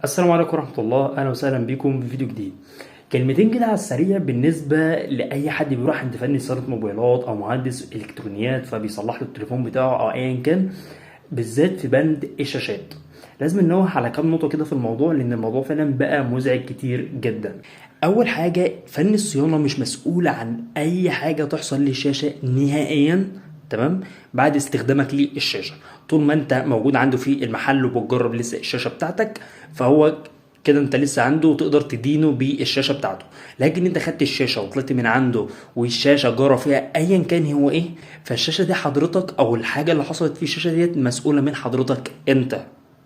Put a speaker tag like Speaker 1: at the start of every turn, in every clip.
Speaker 1: السلام عليكم ورحمة الله، أهلا وسهلا بكم في فيديو جديد. كلمتين كده على السريع بالنسبة لأي حد بيروح عند فني صيانة موبايلات أو مهندس إلكترونيات فبيصلح له التليفون بتاعه أو أيا كان، بالذات في بند الشاشات. لازم ننوه على كام نقطة كده في الموضوع، لأن الموضوع فعلا بقى مزعج كتير جدا. أول حاجة، فني الصيانة مش مسؤول عن أي حاجة تحصل للشاشة نهائيا، تمام؟ بعد استخدامك للشاشة، طول ما انت موجود عنده في المحل وبتجرب لسه الشاشة بتاعتك، فهو كده انت لسه عنده وتقدر تدينه بالشاشه بتاعته. لكن انت خدت الشاشه وطلعت من عنده والشاشه جرى فيها ايا كان هو ايه، فالشاشه دي حضرتك او الحاجه اللي حصلت في الشاشه ديت مسؤوله من حضرتك انت،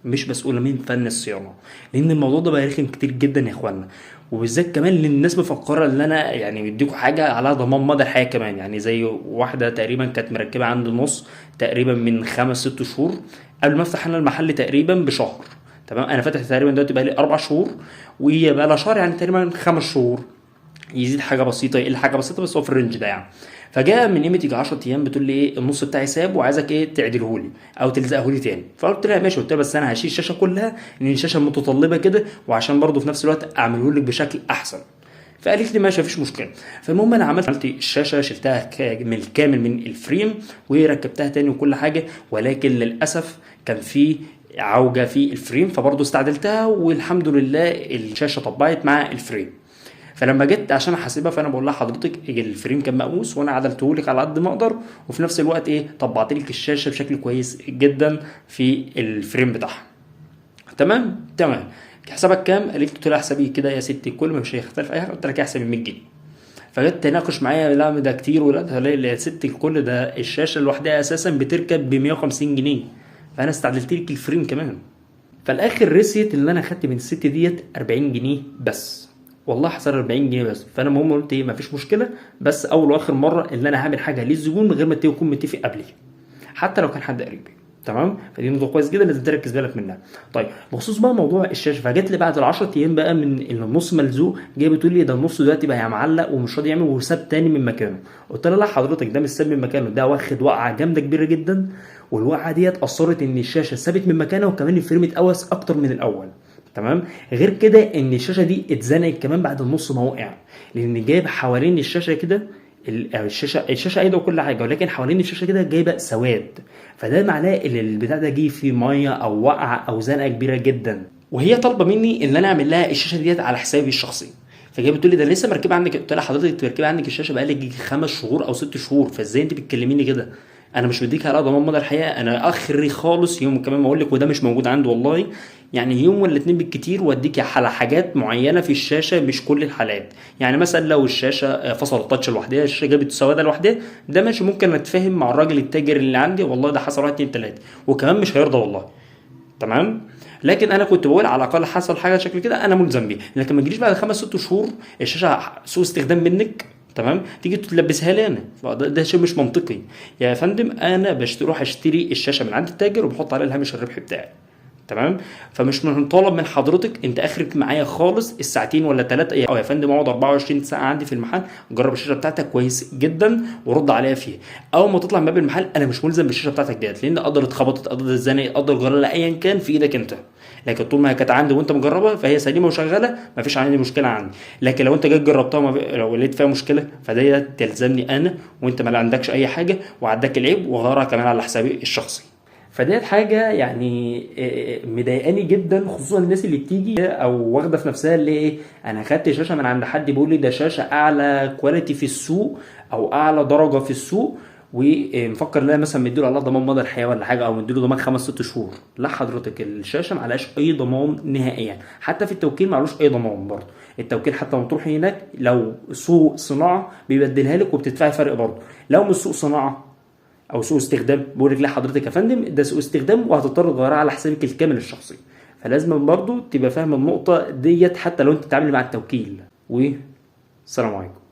Speaker 1: مش مسؤوله من فن الصيانه. لان الموضوع ده بقى رخم كتير جدا يا اخوانا، وبالذات كمان لان الناس مفكره ان انا يعني مديكوا حاجه على ضمان مدى الحياه كمان. يعني زي واحده تقريبا كانت مركبه عندي نص تقريبا من 5 6 شهور قبل ما افتح انا المحل تقريبا بشهر. تمام، انا فاتح تقريبا دلوقتي بقى لي 4 شهور، وهي بقى لها شهر، يعني تقريبا 5 شهور، يزيد حاجه بسيطه يقل حاجه بسيطه، بس هو في الرينج ده يعني. فجاء من قيمه يجي 10 ايام بتقول لي ايه، النص بتاعي ساب وعايزك ايه تعدله لي او تلزقه لي تاني. فقلت لها ماشي، قلت لها بس انا هشيل الشاشه كلها لان الشاشه متطلبه كده، وعشان برضه في نفس الوقت اعمله لك بشكل احسن. فقالت لي ماشي مفيش مشكله. فالمهم انا عملت الشاشه، شلتها كامل من الفريم وركبتها تاني وكل حاجه، ولكن للاسف كان في عوجه في الفريم، فبرضه استعدلتها والحمد لله الشاشه طبقت مع الفريم. فلما جيت عشان احاسبها، فانا بقول لها حضرتك الفريم كان مقوس وانا عدلته لك على قد ما اقدر، وفي نفس الوقت ايه طبعت لك الشاشه بشكل كويس جدا في الفريم بتاعها. تمام تمام. حسابك كام؟ قالت لي حسابي كده يا ستي كل ما مش هيختلف اي حاجه. قلت لك احسب 100 جنيه. فجت تناقش معايا، لا ده كتير ولا ده لا يا ستي الكل ده الشاشه لوحدها اساسا بتركب ب 150 جنيه، فانا استعدلت لك الفريم كمان. فالاخر رسيت اللي انا خدت من الست ديت 40 جنيه بس، والله حصل 40 جنيه بس. فانا المهم قلت ايه مفيش مشكله، بس اول واخر مره اللي انا هعمل حاجه للزبون من غير ما تكون متفق قبلي، حتى لو كان حد قريبي. تمام، فدي نقطه كويس جدا لازم تركز بالك منها. طيب بخصوص بقى موضوع الشاشه، فجت لي بعد ال 10 ايام بقى من ان النص ملزوق، جايه بتقول لي ده النص دلوقتي بقى معلق ومش راضي يعمل وساب تاني من مكانه. قلت لها لا حضرتك ده مش ساب من مكانه، ده واخد وقعه جامده كبيره جدا، والوقعه ديت اثرت ان الشاشه ثابت من مكانها وكمان الفريم اتقوس اكتر من الاول. تمام، غير كده ان الشاشه دي اتزنقت كمان بعد النص ما وقع، لان جايب حوالين الشاشه كده الشاشه ايضا وكل حاجه، ولكن حوالين الشاشه كده جايبه سواد، فده معناه ان البتاع ده جه فيه ميه او وقع او زنقه كبيره جدا. وهي طالبه مني ان انا اعمل لها الشاشه ديت على حسابي الشخصي. فجايه بتقول لي ده لسه مركبه عندك. قلت لها حضرتك انت مركبه عندك الشاشه بقالك 5 شهور او 6 شهور، فازاي انت بتكلميني كده؟ انا مش مديك على ضمان مدى الحياه، انا اخري خالص يوم كمان ما اقول لك، وده مش موجود عندي والله، يعني يوم ولا اتنين بالكتير واديك على حاجات معينه في الشاشه، مش كل الحالات. يعني مثلا لو الشاشه فصلت تاتش لوحدها، الشاشه جابت سواد لوحدها، ده ماشي ممكن اتفاهم مع الراجل التاجر اللي عندي، والله ده حصل 1 2 3، وكمان مش هيرضى والله. تمام. لكن انا كنت بقول على الاقل حصل حاجه شكل كده انا ملزم بيها، لكن ما تجيش بعد 5 6 شهور الشاشه سوء استخدام منك، تمام، تيجي تلبسها لي انا، ده شيء مش منطقي. يا فندم انا بروح اشتري الشاشه من عند التاجر وبحط عليها الهامش الربح بتاعي، تمام، فمش طالب من حضرتك انت اخرك معايا خالص الساعتين ولا 3، او يا فندم اقعد 24 ساعه عندي في المحل جرب الشاشه بتاعتك كويس جدا ورد عليا فيها. اول ما تطلع من باب المحل انا مش ملزم بالشاشه بتاعتك ديت، لان قدر اتخبطت قدر اتزنقت قدر جرى ايا كان في ايدك انت. لكن طول ما هي كانت عندي وانت مجربها فهي سليمه وشغاله، مفيش عندي مشكله عندي. لكن لو انت جيت جربتها لو لقيت فيها مشكله فديت تلزمني انا، وانت ما عندكش اي حاجه وعداك العيب وغيرها كمان على حسابي الشخصي. فديت حاجه يعني مضايقاني جدا، خصوصا الناس اللي بتيجي او واخده في نفسها اللي ايه، انا خدت شاشه من عند حد بيقول لي ده شاشه اعلى كواليتي في السوق او اعلى درجه في السوق، ومفكر ان انا مثلا مديله على ضمان مدى الحياه ولا حاجه، او مديله ضمان 5 6 شهور. لا حضرتك الشاشه معلهاش اي ضمان نهائيا، حتى في التوكيل معلوش اي ضمان برضه. التوكيل حتى لما تروحي هناك لو سوء صناعه بيبدلها لك وبتدفعي فرق برضه، لو مش سوء صناعه او سوء استخدام بقول لك لا حضرتك يا فندم ده سوء استخدام وهتضطر تغيرها على حسابك الكامل الشخصي. فلازم برضو تبقى فاهم النقطه ديت حتى لو انت بتتعامل مع التوكيل. والسلام عليكم.